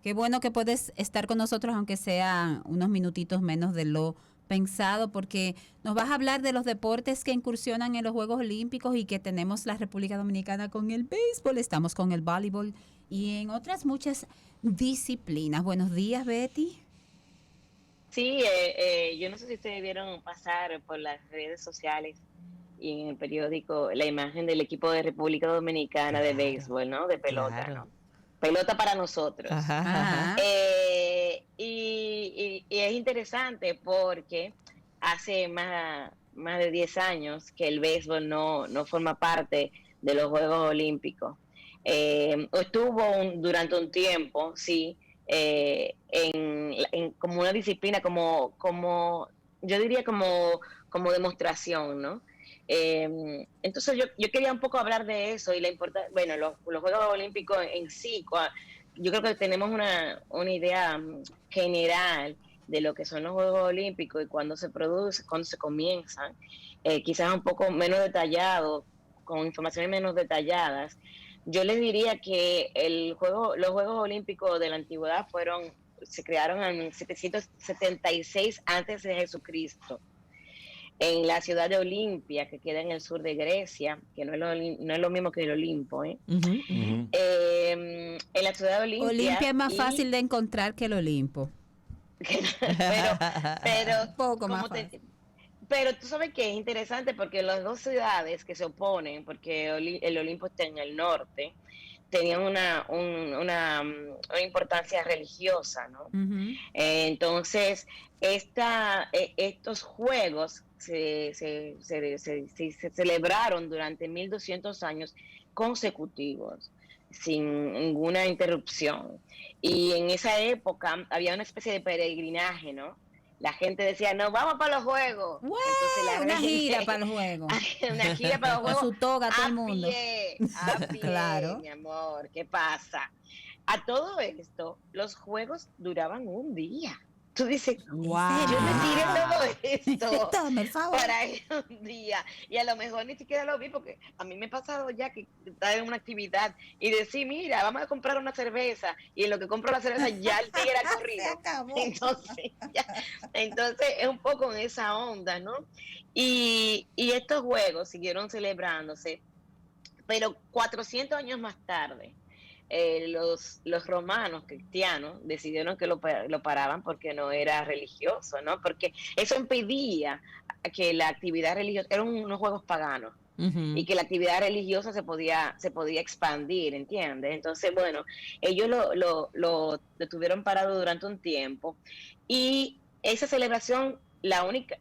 Qué bueno que puedes estar con nosotros, aunque sea unos minutitos menos de lo pensado, porque nos vas a hablar de los deportes que incursionan en los Juegos Olímpicos y que tenemos la República Dominicana con el béisbol, estamos con el voleibol y en otras muchas disciplinas. Buenos días, Betty. Sí, yo no sé si ustedes vieron pasar por las redes sociales y en el periódico la imagen del equipo de República Dominicana de Claro, béisbol, ¿no? De pelota, claro. ¿no? Pelota para nosotros. Ajá, ajá. Ajá. Y es interesante porque hace más de 10 años que el béisbol no forma parte de los Juegos Olímpicos. Estuvo durante un tiempo, sí, como una disciplina, yo diría como demostración, ¿no? Entonces yo quería un poco hablar de eso y la importancia, bueno, los Juegos Olímpicos en sí, yo creo que tenemos una idea general de lo que son los Juegos Olímpicos y cuándo se produce, cuándo se comienzan, quizás un poco menos detallado, con informaciones menos detalladas. Yo les diría que los Juegos Olímpicos de la antigüedad se crearon en 776 antes de Jesucristo en la ciudad de Olimpia, que queda en el sur de Grecia, que no es lo mismo que el Olimpo, ¿eh? Ujú, ujú. En la ciudad de Olimpia Olimpia es más fácil de encontrar que el Olimpo. pero, pero, Un poco más como fácil. pero tú sabes que es interesante porque las dos ciudades que se oponen, porque el Olimpo está en el norte, tenían una importancia religiosa, ¿no? Ujú. Entonces, estos juegos se celebraron durante 1200 años consecutivos, sin ninguna interrupción. Y en esa época había una especie de peregrinaje, ¿no? La gente decía, no, vamos para los juegos. ¡Wow! Entonces la Una gira gente, para el juego. una gira para los Con juegos su toga todo el mundo. a pie, Claro. mi amor, ¿qué pasa? A todo esto, los juegos duraban un día. Tú dices, ¿En yo me tiré serio? todo ¡Wow! esto Dame el favor. para ir un día y a lo mejor ni siquiera lo vi porque a mí me ha pasado ya que estar en una actividad y decir, mira, vamos a comprar una cerveza y en lo que compro la cerveza ya el tigre ha Se corrido. acabó. Entonces es un poco en esa onda, ¿no? Y estos juegos siguieron celebrándose, pero 400 años más tarde, los romanos cristianos decidieron que lo paraban porque no era religioso, ¿no? Porque eso impedía que la actividad religiosa, eran unos juegos paganos, y Ujú. que la actividad religiosa se podía expandir, ¿entiendes? Entonces, bueno, ellos lo tuvieron parado durante un tiempo y esa celebración, la única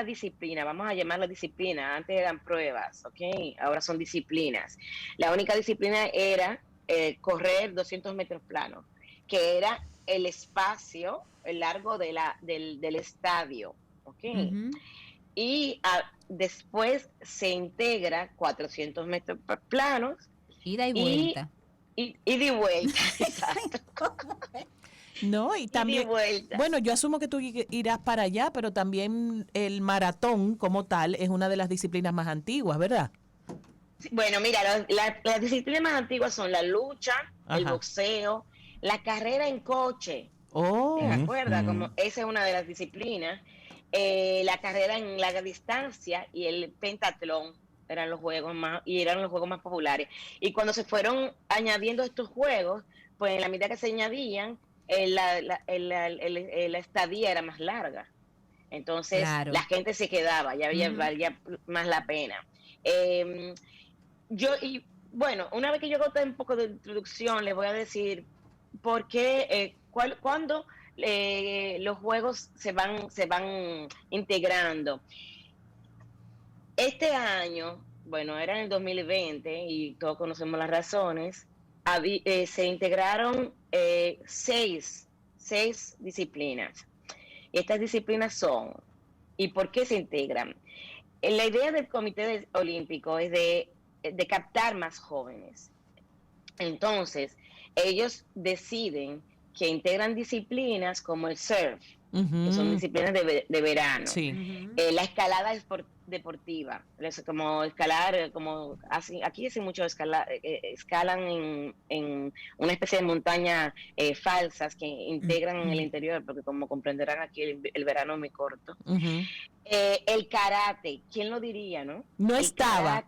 disciplina, vamos a llamarla disciplina, antes eran pruebas, ¿ok? Ahora son disciplinas. La única disciplina era correr 200 metros planos, que era el espacio, el largo del estadio, ¿ok? Ujú. Y después se integra 400 metros planos Ida y y, vuelta. y de vuelta, exacto, No, y y de también, vuelta. bueno, yo asumo que tú irás para allá, pero también el maratón como tal es una de las disciplinas más antiguas, ¿verdad? Sí, bueno, mira, las disciplinas más antiguas son la lucha, el Ajá. boxeo, la carrera en coche. ¿Te Oh, acuerdas? Como esa es una de las disciplinas. La carrera en larga distancia y el pentatlón eran los juegos más populares. Y cuando se fueron añadiendo estos juegos, pues en la medida que se añadían, la estadía era más larga. Entonces la Claro. gente se quedaba, ya Ujú. valía más la pena. Eh, y bueno, una vez que yo agoté un poco de introducción, les voy a decir por qué, cuándo los juegos se van integrando. Este año, bueno, era en el 2020 y todos conocemos las razones, se integraron seis disciplinas. Y estas disciplinas son, ¿y por qué se integran? La idea del Olímpico es de captar más jóvenes. Entonces, ellos deciden que integran disciplinas como el surf. que son disciplinas de verano. Sí. La escalada deportiva, es como escalar, como aquí hacen mucho escalan en una especie de montaña falsas que integran en el interior, porque como comprenderán aquí el verano es muy corto. El karate, ¿quién lo diría, no? No estaba.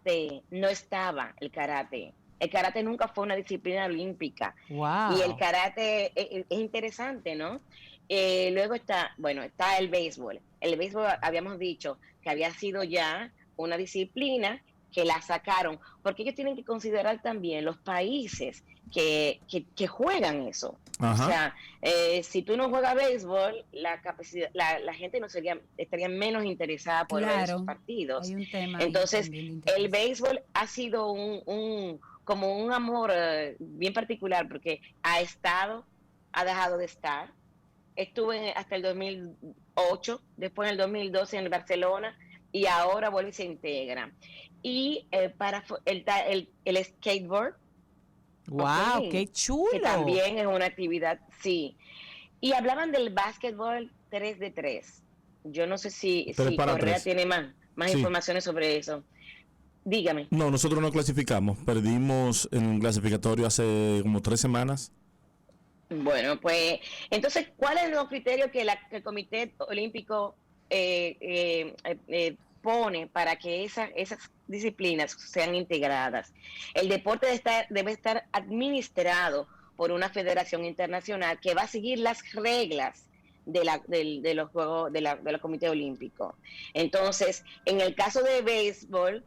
No estaba el karate. El karate nunca fue una disciplina olímpica. Wow. Y el karate es interesante, ¿no? Luego está el béisbol. El béisbol habíamos dicho que había sido ya una disciplina que la sacaron, porque ellos tienen que considerar también los países que juegan eso. Ajá. O sea, si tú no juegas béisbol, la gente estaría menos interesada por ver esos partidos. Hay un tema entonces, el béisbol ha sido como un amor bien particular, porque ha dejado de estar. Estuve hasta el 2008, después en el 2012 en Barcelona, y ahora vuelve y se integra. Y para el skateboard. ¡Wow! Okay, ¡Qué chulo! Que también es una actividad, sí. Y hablaban del básquetbol 3x3. Yo no sé si Correa tiene más informaciones sobre eso. Dígame. No, nosotros no clasificamos. Perdimos en un clasificatorio hace como 3 semanas. Bueno, pues, entonces, ¿cuáles son los criterios que el Comité Olímpico pone para que esas disciplinas sean integradas? El deporte debe estar administrado por una federación internacional que va a seguir las reglas de los juegos del Comité Olímpico. Entonces, en el caso de béisbol,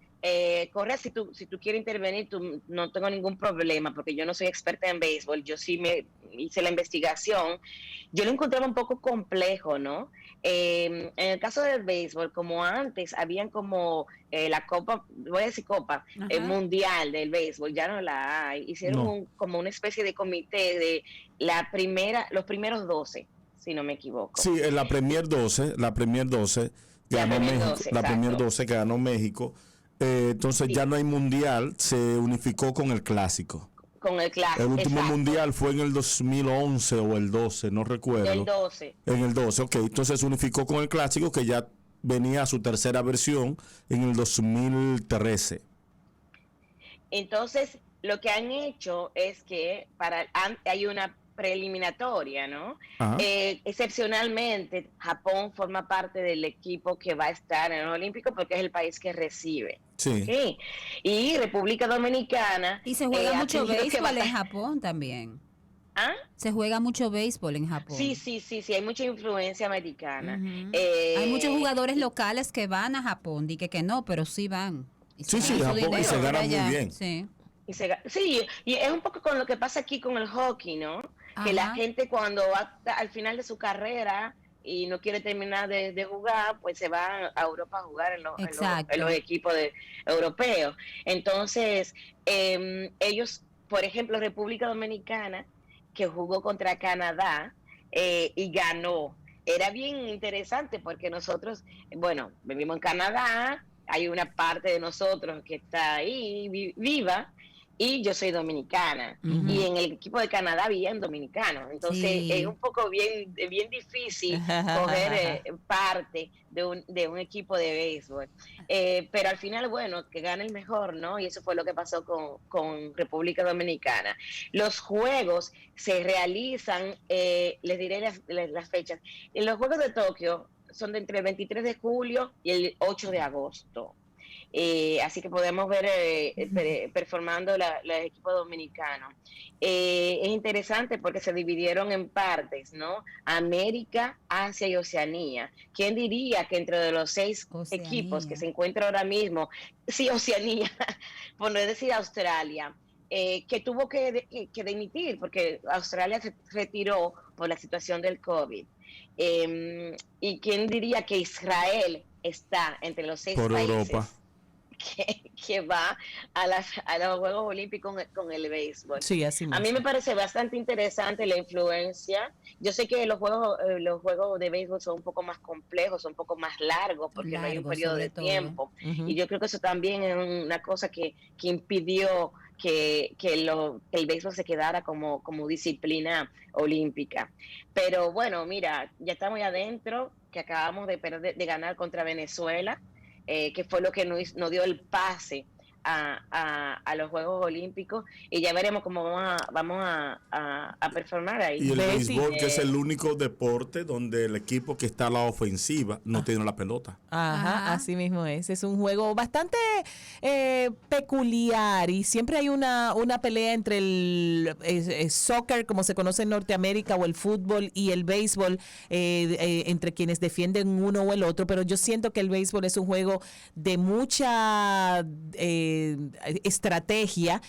Correa, si tú quieres intervenir, no tengo ningún problema, porque yo no soy experta en béisbol, yo sí me hice la investigación. Yo lo encontraba un poco complejo, ¿no? En el caso del béisbol, como antes, habían como la copa, voy a decir copa, mundial del béisbol, ya no la hay. Hicieron como una especie de comité de los primeros 12, si no me equivoco. Sí, la Premier 12 que ganó México, la Premier 12 que ganó México. Entonces ya no hay mundial, se unificó con el clásico. Con el clásico. El último mundial fue en el 2011 o el 12, no recuerdo. El 12. En el 12, ok. Entonces se unificó con el clásico, que ya venía a su tercera versión en el 2013. Entonces, lo que han hecho es que hay una preeliminatoria, ¿no? Excepcionalmente, Japón forma parte del equipo que va a estar en los Olímpicos porque es el país que recibe. Sí. ¿Sí? Y República Dominicana. Y se juega mucho béisbol en Japón también. ¿Ah? Se juega mucho béisbol en Japón. Sí, hay mucha influencia americana. Hay muchos jugadores locales que van a Japón, di que no, pero sí van. Sí, Japón, y se gana muy bien. Sí. Y es un poco con lo que pasa aquí con el hockey, ¿no? Que la gente cuando va al final de su carrera y no quiere terminar de jugar, pues se va a Europa a jugar en los equipos europeos. Entonces, ellos, por ejemplo, República Dominicana, que jugó contra Canadá y ganó. Era bien interesante porque nosotros, vivimos en Canadá, hay una parte de nosotros que está ahí viva, y yo soy dominicana, y en el equipo de Canadá habían dominicanos, entonces es un poco bien difícil coger parte de un equipo de béisbol, pero al final, que gane el mejor, ¿no? Y eso fue lo que pasó con República Dominicana. Los juegos se realizan, les diré las fechas, en los Juegos de Tokio son de entre el 23 de julio y el 8 de agosto. Así que podemos ver performando los equipos dominicanos. Es interesante porque se dividieron en partes, ¿no? América, Asia y Oceanía. ¿Quién diría que entre los 6 equipos que se encuentran ahora mismo, Oceanía, por no decir Australia, que tuvo que dimitir porque Australia se retiró por la situación del COVID? ¿Y quién diría que Israel está entre los 6 países? Europa. Que va a los Juegos Olímpicos con el béisbol. Sí, así mismo. A mí me parece bastante interesante la influencia. Yo sé que los juegos de béisbol son un poco más complejos, son un poco más largos porque no hay un periodo de tiempo. Y yo creo que eso también es una cosa que impidió que el béisbol se quedara como disciplina olímpica. Pero bueno, mira, ya estamos adentro, que acabamos de ganar contra Venezuela, que fue lo que nos dio el pase a los Juegos Olímpicos, y ya veremos cómo vamos a performar ahí. Y el béisbol, que es el único deporte donde el equipo que está a la ofensiva no tiene la pelota. Ajá, así mismo es. Es un juego bastante peculiar, y siempre hay una pelea entre el soccer, como se conoce en Norteamérica, o el fútbol, y el béisbol, entre quienes defienden uno o el otro. Pero yo siento que el béisbol es un juego de mucha estrategia.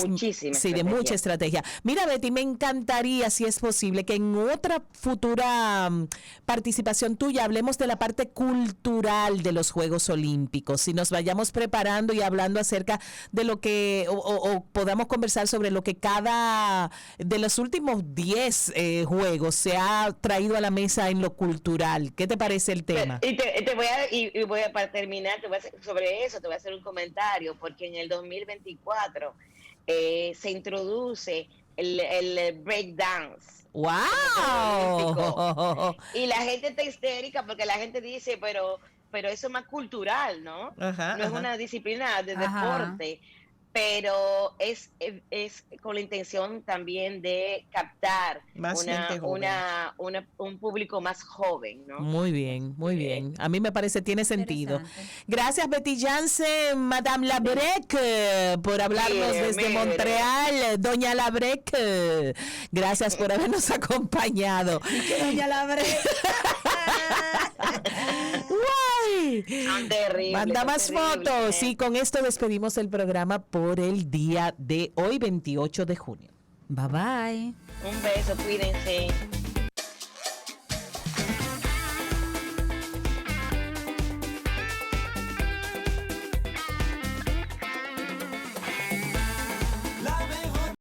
Muchísima sí, de mucha estrategia. Mira, Betty, me encantaría, si es posible, que en otra futura participación tuya hablemos de la parte cultural de los Juegos Olímpicos, si nos vayamos preparando y hablando acerca de lo que, o podamos conversar sobre lo que cada de los últimos 10 Juegos se ha traído a la mesa en lo cultural. ¿Qué te parece el tema? Para terminar, sobre eso te voy a hacer un comentario, porque en el 2024 se introduce el breakdance. ¡Wow! Y la gente está histérica porque la gente dice, pero eso es más cultural, ¿no? No es una disciplina de deporte, pero es con la intención también de captar un público más joven, ¿no? Muy bien, muy bien. A mí me parece, tiene sentido. Gracias, Betty Jansen, Madame Labrec, por hablarnos desde Montreal. Doña Labrec, gracias por habernos acompañado. Doña Labrec. ¡Guay! Terrible, manda más terrible. fotos, y con esto despedimos el programa por el día de hoy, 28 de junio. Bye bye. Un beso, cuídense.